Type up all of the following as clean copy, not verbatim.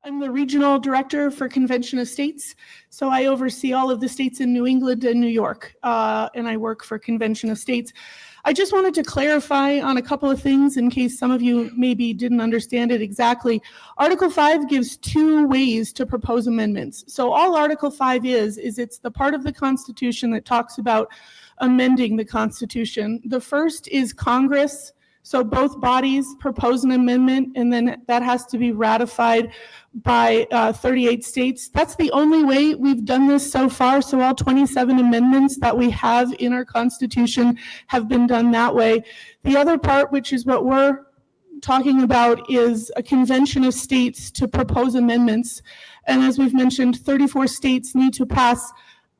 I'm the regional director for Convention of States, so I oversee all of the states in New England and New York, and I work for Convention of States. I just wanted to clarify on a couple of things in case some of you maybe didn't understand it exactly. Article 5 gives two ways to propose amendments. So all Article 5 is it's the part of the Constitution that talks about amending the Constitution. The first is Congress. So both bodies propose an amendment, and then that has to be ratified by 38 states. That's the only way we've done this so far. So all 27 amendments that we have in our Constitution have been done that way. The other part, which is what we're talking about, is a convention of states to propose amendments. And as we've mentioned, 34 states need to pass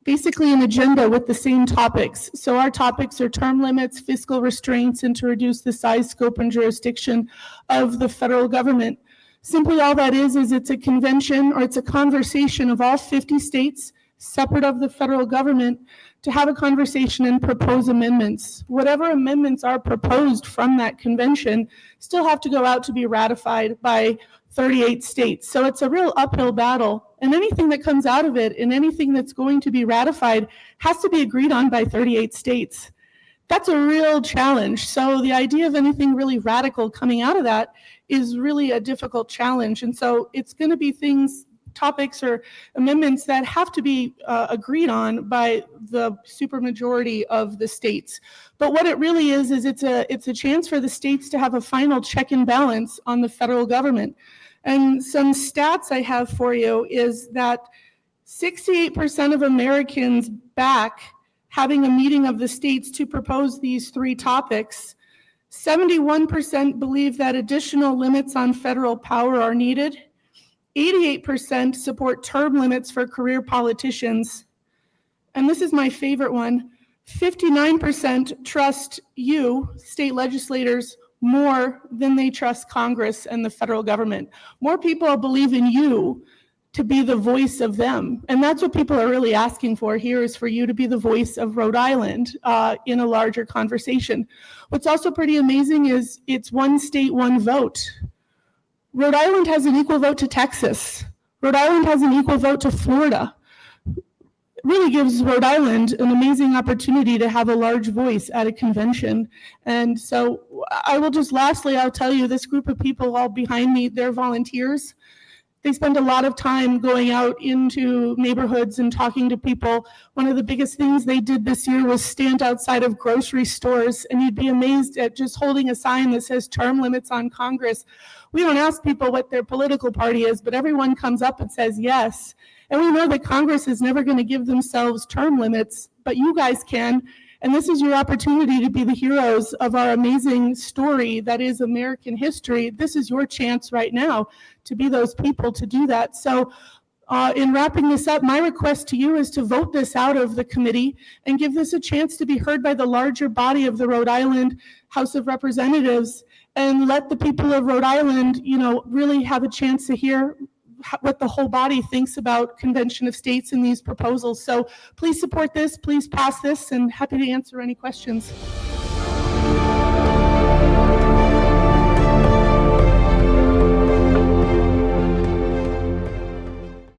basically an agenda with the same topics. So our topics are term limits, fiscal restraints, and to reduce the size, scope, and jurisdiction of the federal government. Simply all that is it's a convention, or it's a conversation of all 50 states, separate of the federal government, to have a conversation and propose amendments. Whatever amendments are proposed from that convention still have to go out to be ratified by 38 states. So it's a real uphill battle. And anything that comes out of it and anything that's going to be ratified has to be agreed on by 38 states. That's a real challenge. So the idea of anything really radical coming out of that is really a difficult challenge. And so it's going to be topics or amendments that have to be agreed on by the supermajority of the states. But what it really is it's a chance for the states to have a final check and balance on the federal government. And some stats I have for you is that 68% of Americans back having a meeting of the states to propose these three topics. 71% believe that additional limits on federal power are needed. 88% support term limits for career politicians. And this is my favorite one. 59% trust you, state legislators, more than they trust Congress and the federal government. More people believe in you to be the voice of them. And that's what people are really asking for here, is for you to be the voice of Rhode Island in a larger conversation. What's also pretty amazing is it's one state, one vote. Rhode Island has an equal vote to Texas. Rhode Island has an equal vote to Florida. It really gives Rhode Island an amazing opportunity to have a large voice at a convention. And so I'll tell you, this group of people all behind me, they're volunteers. They spend a lot of time going out into neighborhoods and talking to people. One of the biggest things they did this year was stand outside of grocery stores, and you'd be amazed at just holding a sign that says term limits on Congress. We don't ask people what their political party is, but everyone comes up and says yes. And we know that Congress is never going to give themselves term limits, but you guys can. And this is your opportunity to be the heroes of our amazing story that is American history. This is your chance right now to be those people to do that. So in wrapping this up, my request to you is to vote this out of the committee and give this a chance to be heard by the larger body of the Rhode Island House of Representatives, and let the people of Rhode Island, really have a chance to hear what the whole body thinks about Convention of States and these proposals. So please support this, please pass this, and happy to answer any questions.